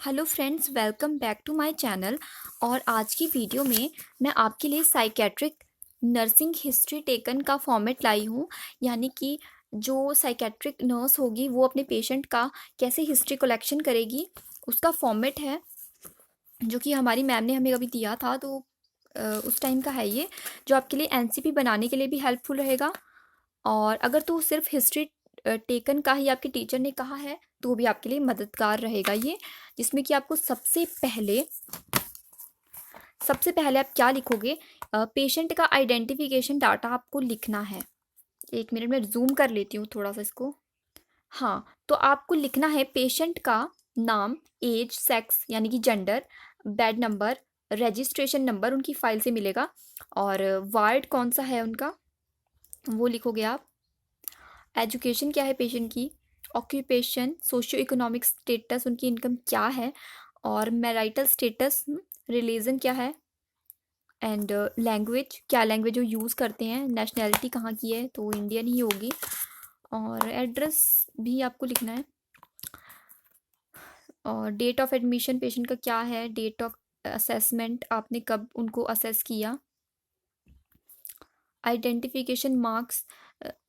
Hello friends, welcome back to my channel. और आज की वीडियो में मैं आपके लिए साइकेट्रिक नर्सिंग हिस्ट्री टेकन का फॉर्मेट लाई हूँ। यानी कि जो साइकेट्रिक नर्स होगी वो अपने पेशेंट का कैसे हिस्ट्री कलेक्शन करेगी, उसका फॉर्मेट है जो कि हमारी मैम ने हमें अभी दिया था। तो उस टाइम का है ये, जो आपके लिए एनसीपी बनाने के लिए भी हेल्पफुल रहेगा। और अगर तो सिर्फ हिस्ट्री टेकन का ही आपके टीचर ने कहा है तो वो भी आपके लिए मददगार रहेगा ये। जिसमें कि आपको सबसे पहले आप क्या लिखोगे, पेशेंट का आइडेंटिफिकेशन डाटा आपको लिखना है। एक मिनट में जूम कर लेती हूँ थोड़ा सा इसको। हाँ, तो आपको लिखना है पेशेंट का नाम, एज, सेक्स यानी कि gender, bed number, registration number उनकी फाइल से मिलेगा, और वार्ड कौन सा है उनका वो लिखोगे आप। एजुकेशन क्या है पेशेंट की, ऑक्यूपेशन, सोशियो इकोनॉमिक स्टेटस उनकी इनकम क्या है, और मैरिटल स्टेटस, रिलीजन क्या है, एंड लैंग्वेज क्या लैंग्वेज वो यूज़ करते हैं, नेशनैलिटी कहाँ की है तो इंडियन ही होगी, और एड्रेस भी आपको लिखना है, और डेट ऑफ एडमिशन पेशेंट का क्या है, डेट ऑफ असेसमेंट आपने कब उनको असेस किया, आइडेंटिफिकेशन मार्क्स,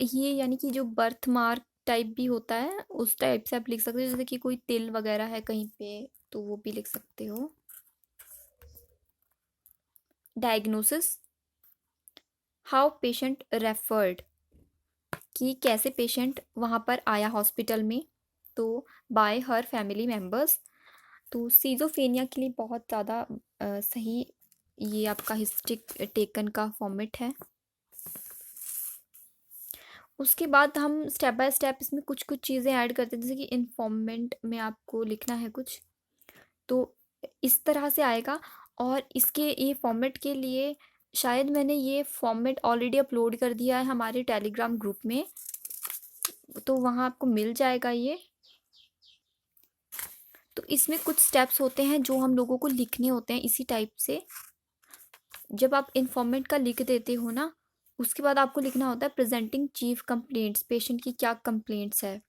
ये यानी कि जो बर्थ मार्क टाइप भी होता है उस टाइप से आप लिख सकते हो, जैसे कि कोई तिल वगैरह है कहीं पे तो वो भी लिख सकते हो। डायग्नोसिस, हाउ पेशेंट रेफर्ड, कि कैसे पेशेंट वहाँ पर आया हॉस्पिटल में, तो बाय हर फैमिली मेम्बर्स। तो सीजोफेनिया के लिए बहुत ज़्यादा सही ये आपका हिस्ट्री टेकन का फॉर्मेट है। उसके बाद हम स्टेप बाय स्टेप इसमें कुछ कुछ चीज़ें ऐड करते हैं, जैसे कि इन्फॉर्मेंट में आपको लिखना है कुछ, तो इस तरह से आएगा। और इसके ये फॉर्मेट के लिए शायद मैंने ये फॉर्मेट ऑलरेडी अपलोड कर दिया है हमारे टेलीग्राम ग्रुप में, तो वहाँ आपको मिल जाएगा ये। तो इसमें कुछ स्टेप्स होते हैं जो हम लोगों को लिखने होते हैं इसी टाइप से। जब आप इन्फॉर्मेट का लिख देते हो ना, उसके बाद आपको लिखना होता है प्रेजेंटिंग चीफ कंप्लेंट्स, पेशेंट की क्या कंप्लेंट्स है।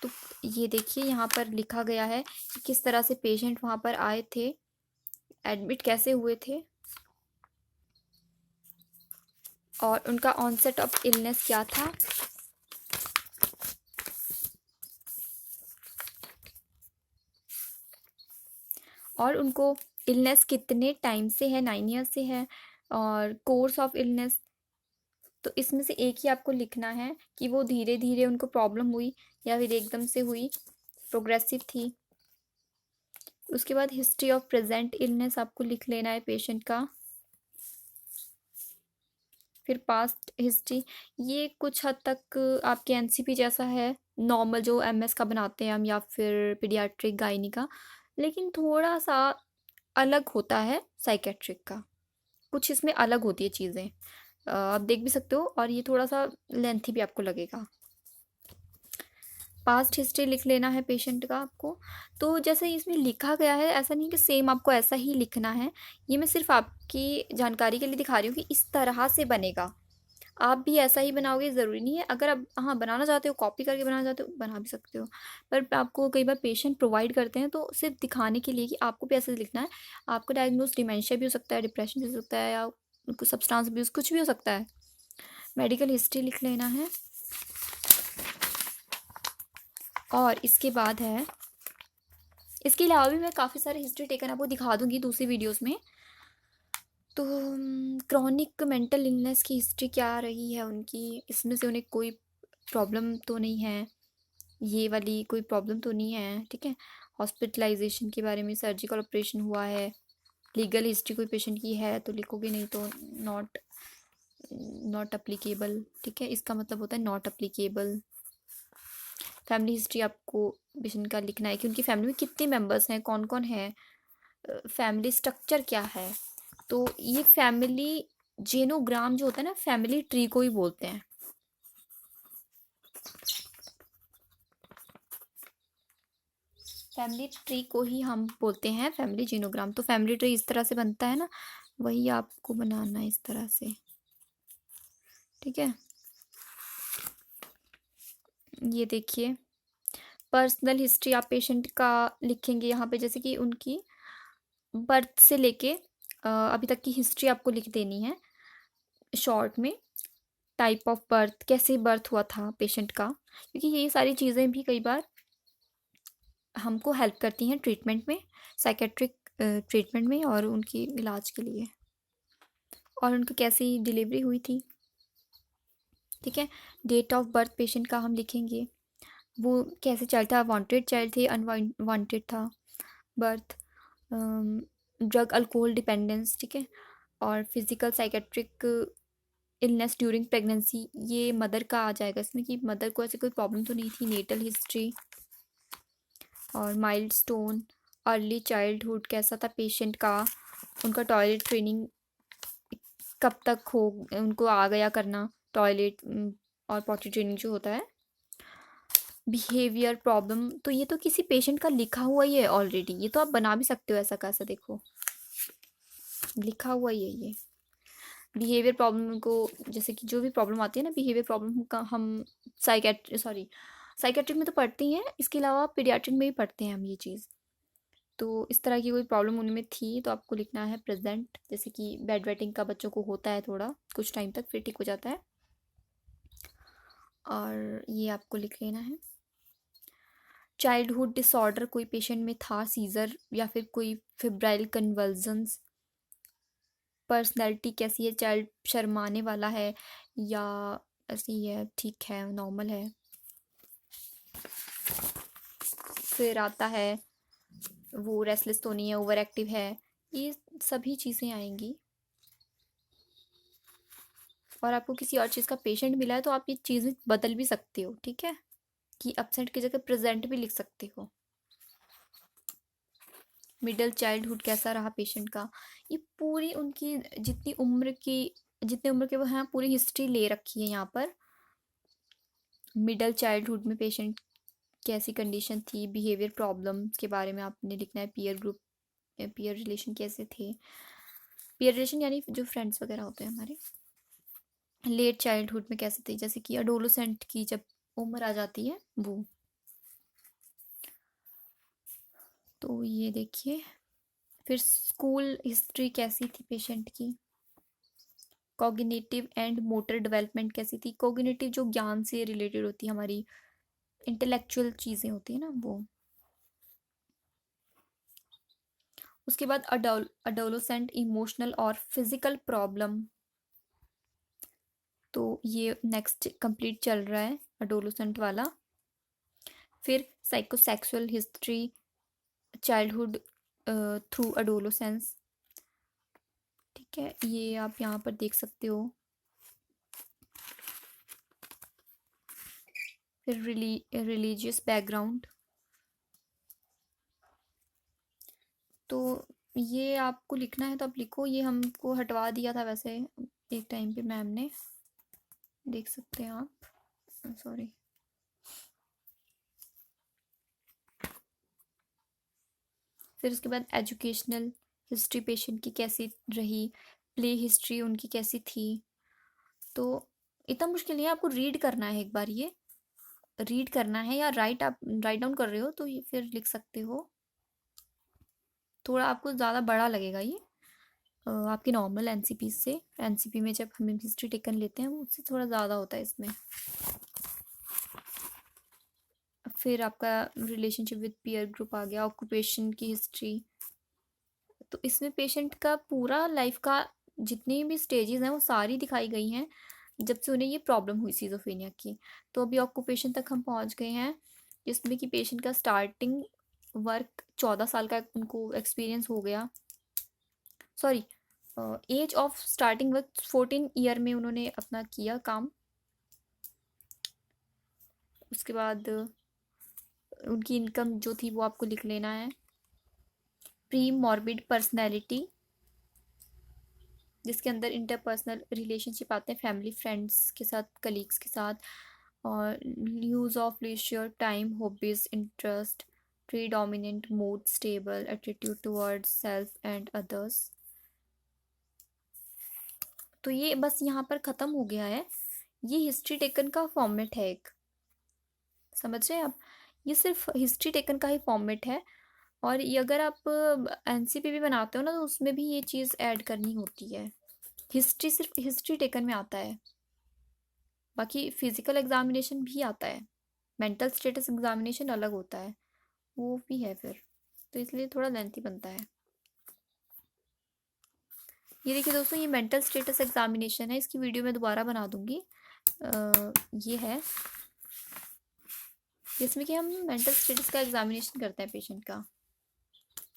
तो ये देखिए यहाँ पर लिखा गया है कि किस तरह से पेशेंट वहाँ पर आए थे, एडमिट कैसे हुए थे, और उनका ऑनसेट ऑफ इलनेस क्या था, और उनको इलनेस कितने टाइम से है, 9 ईयर से है, और कोर्स ऑफ इलनेस। तो इसमें से एक ही आपको लिखना है कि वो धीरे धीरे उनको प्रॉब्लम हुई या फिर एकदम से हुई, प्रोग्रेसिव थी। उसके बाद हिस्ट्री ऑफ प्रेजेंट इलनेस आपको लिख लेना है पेशेंट का। फिर पास्ट हिस्ट्री, ये कुछ हद तक आपके एनसीपी जैसा है, नॉर्मल जो एमएस का बनाते हैं हम या फिर पीडियाट्रिक गायनी का, लेकिन थोड़ा सा अलग होता है साइकेट्रिक का। कुछ इसमें अलग होती है चीज़ें, आप देख भी सकते हो, और ये थोड़ा सा लेंथी भी आपको लगेगा। पास्ट हिस्ट्री लिख लेना है पेशेंट का आपको। तो जैसे इसमें लिखा गया है ऐसा नहीं कि सेम आपको ऐसा ही लिखना है, ये मैं सिर्फ आपकी जानकारी के लिए दिखा रही हूँ कि इस तरह से बनेगा। आप भी ऐसा ही बनाओगे ज़रूरी नहीं है, अगर आप हाँ बनाना चाहते हो, कॉपी करके बनाना चाहते हो, बना भी सकते हो। पर आपको कई बार पेशेंट प्रोवाइड करते हैं तो सिर्फ दिखाने के लिए कि आपको भी ऐसे लिखना है। आपको डायग्नोज डिमेंशिया भी हो सकता है, डिप्रेशन भी हो सकता है, या कुछ सब्सटेंस अब्यूज़ कुछ भी हो सकता है। मेडिकल हिस्ट्री लिख लेना है। और इसके बाद है, इसके अलावा भी मैं काफ़ी सारे हिस्ट्री टेकन आपको दिखा दूंगी दूसरी वीडियोस में। तो क्रॉनिक मेंटल इलनेस की हिस्ट्री क्या रही है उनकी, इसमें से उन्हें कोई प्रॉब्लम तो नहीं है, ये वाली कोई प्रॉब्लम तो नहीं है, ठीक है। हॉस्पिटलाइजेशन के बारे में, सर्जिकल ऑपरेशन हुआ है, लीगल हिस्ट्री कोई पेशेंट की है तो लिखोगे, नहीं तो नॉट नॉट अप्लीकेबल, ठीक है, इसका मतलब होता है नॉट अप्लीकेबल। फैमिली हिस्ट्री आपको पेशेंट का लिखना है कि उनकी फैमिली में कितने मेंबर्स हैं, कौन कौन है, फैमिली स्ट्रक्चर क्या है। तो ये फैमिली जेनोग्राम जो होता है ना, फैमिली ट्री को ही बोलते हैं। फैमिली ट्री को ही हम बोलते हैं फैमिली जीनोग्राम। तो फैमिली ट्री इस तरह से बनता है ना, वही आपको बनाना है इस तरह से, ठीक है। ये देखिए, पर्सनल हिस्ट्री आप पेशेंट का लिखेंगे यहाँ पे, जैसे कि उनकी बर्थ से लेके अभी तक की हिस्ट्री आपको लिख देनी है शॉर्ट में। टाइप ऑफ बर्थ, कैसे बर्थ हुआ था पेशेंट का, क्योंकि ये सारी चीज़ें भी कई बार हमको हेल्प करती हैं ट्रीटमेंट में, साइकेट्रिक ट्रीटमेंट में और उनकी इलाज के लिए। और उनकी कैसी डिलीवरी हुई थी, ठीक है। डेट ऑफ बर्थ पेशेंट का हम लिखेंगे, वो कैसे चाइल्ड था, वांटेड चाइल्ड थे, अनवांटेड था बर्थ, ड्रग अल्कोहल डिपेंडेंस, ठीक है। और physical psychiatric illness during pregnancy, ये मदर का आ जाएगा इसमें कि मदर को ऐसी कोई प्रॉब्लम तो नहीं थी, नेटल हिस्ट्री। और माइल्ड स्टोन, अर्ली चाइल्डहुड कैसा था पेशेंट का, उनका टॉयलेट ट्रेनिंग कब तक हो, उनको आ गया करना टॉयलेट और पॉटी ट्रेनिंग जो होता है। बिहेवियर प्रॉब्लम, तो ये तो किसी पेशेंट का लिखा हुआ ही है ऑलरेडी, ये तो आप बना भी सकते हो ऐसा कैसा, देखो लिखा हुआ ही है ये। बिहेवियर प्रॉब्लम को, जैसे कि जो भी प्रॉब्लम आती है ना बिहेवियर प्रॉब्लम का, हम साइकेट्रिक में तो पढ़ते ही हैं, इसके अलावा पीडियाट्रिक में भी पढ़ते हैं हम ये चीज़। तो इस तरह की कोई प्रॉब्लम उनमें थी तो आपको लिखना है प्रेजेंट, जैसे कि बेड वेटिंग का बच्चों को होता है थोड़ा कुछ टाइम तक, फिर ठीक हो जाता है, और ये आपको लिख लेना है। चाइल्डहुड डिसऑर्डर कोई पेशेंट में था, सीजर या फिर कोई फिब्राइल कन्वल्जन्स। पर्सनैलिटी कैसी है, चाइल्ड शर्माने वाला है या ऐसी है, ठीक है, नॉर्मल है। फिर आता है वो रेस्टलेस तो नहीं है, ओवर एक्टिव है, ये सभी चीज़ें आएंगी। और आपको किसी और चीज़ का पेशेंट मिला है तो आप ये चीज़ें बदल भी सकते हो, ठीक है, कि अपसेंट की जगह प्रेजेंट भी लिख सकते हो। मिडिल चाइल्डहुड कैसा रहा पेशेंट का, ये पूरी उनकी जितनी उम्र के वो हैं पूरी हिस्ट्री ले रखी है यहाँ पर। मिडिल चाइल्डहुड में पेशेंट कैसी कंडीशन थी, बिहेवियर प्रॉब्लम के बारे में आपने लिखना है, पीयर ग्रुप, पीयर रिलेशन कैसे थे, पीयर रिलेशन यानी जो फ्रेंड्स वगैरह होते हैं हमारे। लेट चाइल्डहुड में कैसे थे, जैसे कि अडोलोसेंट की जब उम्र आ जाती है वो। तो ये देखिए, फिर स्कूल हिस्ट्री कैसी थी पेशेंट की, कॉग्निटिव एंड मोटर डेवलपमेंट कैसी थी, कॉग्निटिव जो ज्ञान से रिलेटेड होती है हमारी इंटेलेक्चुअल चीज़ें होती है ना वो। उसके बाद अडोलोसेंट इमोशनल और फिजिकल प्रॉब्लम, तो ये नेक्स्ट कंप्लीट चल रहा है अडोलोसेंट वाला। फिर साइकोसेक्सुअल हिस्ट्री, चाइल्डहुड थ्रू अडोलोसेंस, ठीक है, ये आप यहाँ पर देख सकते हो। फिर रिलीजियस बैकग्राउंड, तो ये आपको लिखना है तो आप लिखो, ये हमको हटवा दिया था वैसे एक टाइम पे मैम ने, देख सकते हैं आप, सॉरी। फिर उसके बाद एजुकेशनल हिस्ट्री पेशेंट की कैसी रही, प्ले हिस्ट्री उनकी कैसी थी। तो इतना मुश्किल नहीं है, आपको रीड करना है एक बार, ये रीड करना है, या आप राइट डाउन कर रहे हो तो ये फिर लिख सकते हो। थोड़ा आपको ज़्यादा बड़ा लगेगा ये आपकी नॉर्मल एनसीपी से, एनसीपी में जब हम हिस्ट्री टेकन लेते हैं वो उससे थोड़ा ज़्यादा होता है इसमें। फिर आपका रिलेशनशिप विद पीयर ग्रुप आ गया, ऑक्यूपेशन की हिस्ट्री, तो इसमें पेशेंट का पूरा लाइफ का जितनी भी स्टेजेस हैं वो सारी दिखाई गई हैं जब से उन्हें ये प्रॉब्लम हुई सिज़ोफ्रेनिया की। तो अभी ऑक्यूपेशन तक हम पहुंच गए हैं, जिसमें कि पेशेंट का स्टार्टिंग वर्क 14 साल का उनको एक्सपीरियंस हो गया, sorry age of starting work 14 year में उन्होंने अपना किया काम। उसके बाद उनकी इनकम जो थी वो आपको लिख लेना है। प्री मॉर्बिड पर्सनैलिटी, जिसके अंदर इंटरपर्सनल रिलेशनशिप आते हैं फैमिली फ्रेंड्स के साथ, कलीग्स के साथ, और use of leisure time, hobbies, interest, predominant mood, stable attitude towards self and others. तो ये बस यहाँ पर ख़त्म हो गया है, ये हिस्ट्री टेकन का फॉर्मेट है एक, समझ रहे हैं आप। ये सिर्फ हिस्ट्री टेकन का ही फॉर्मेट है, और ये अगर आप एनसीपी भी बनाते हो ना तो उसमें भी ये चीज़ ऐड करनी होती है। हिस्ट्री सिर्फ हिस्ट्री टेकन में आता है, बाकी फिजिकल एग्जामिनेशन भी आता है, मेंटल स्टेटस एग्जामिनेशन अलग होता है, वो भी है फिर, तो इसलिए थोड़ा लेंथी बनता है। ये देखिए दोस्तों, ये मेंटल स्टेटस एग्जामिनेशन है, इसकी वीडियो मैं दोबारा बना दूंगी। ये है जिसमें कि हम मेंटल स्टेटस का एग्जामिनेशन करते हैं पेशेंट का,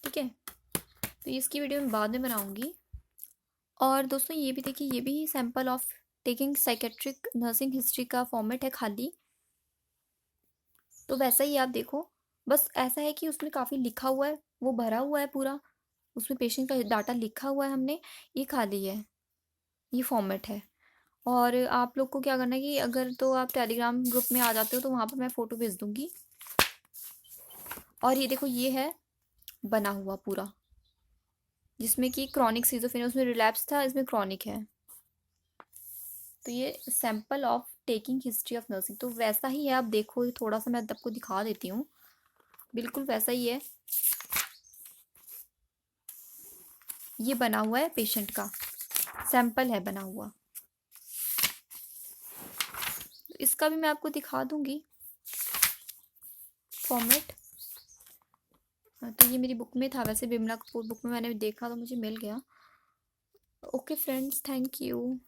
ठीक है। तो इसकी वीडियो मैं बाद में बनाऊंगी। और दोस्तों ये भी देखिए, ये भी sample of taking psychiatric nursing history का फॉर्मेट है खाली, तो वैसा ही आप देखो, बस ऐसा है कि उसमें काफ़ी लिखा हुआ है, वो भरा हुआ है पूरा, उसमें पेशेंट का डाटा लिखा हुआ है हमने, ये खाली है, ये फॉर्मेट है। और आप लोग को क्या करना है कि अगर तो आप टेलीग्राम ग्रुप में आ जाते हो तो वहाँ पर मैं फ़ोटो भेज दूँगी। और ये देखो, ये है बना हुआ पूरा, जिसमें कि क्रॉनिक सीजोफ्रेनिया, उसमें रिलैप्स था, इसमें क्रॉनिक है। तो ये sample of taking history of nursing, तो वैसा ही है, आप देखो थोड़ा सा मैं आपको दिखा देती हूँ, बिल्कुल वैसा ही है, ये बना हुआ है पेशेंट का, सैंपल है बना हुआ, तो इसका भी मैं आपको दिखा दूंगी फॉर्मेट। तो ये मेरी बुक में था, वैसे बिमला कपूर बुक में मैंने देखा तो मुझे मिल गया। Okay friends, thank you.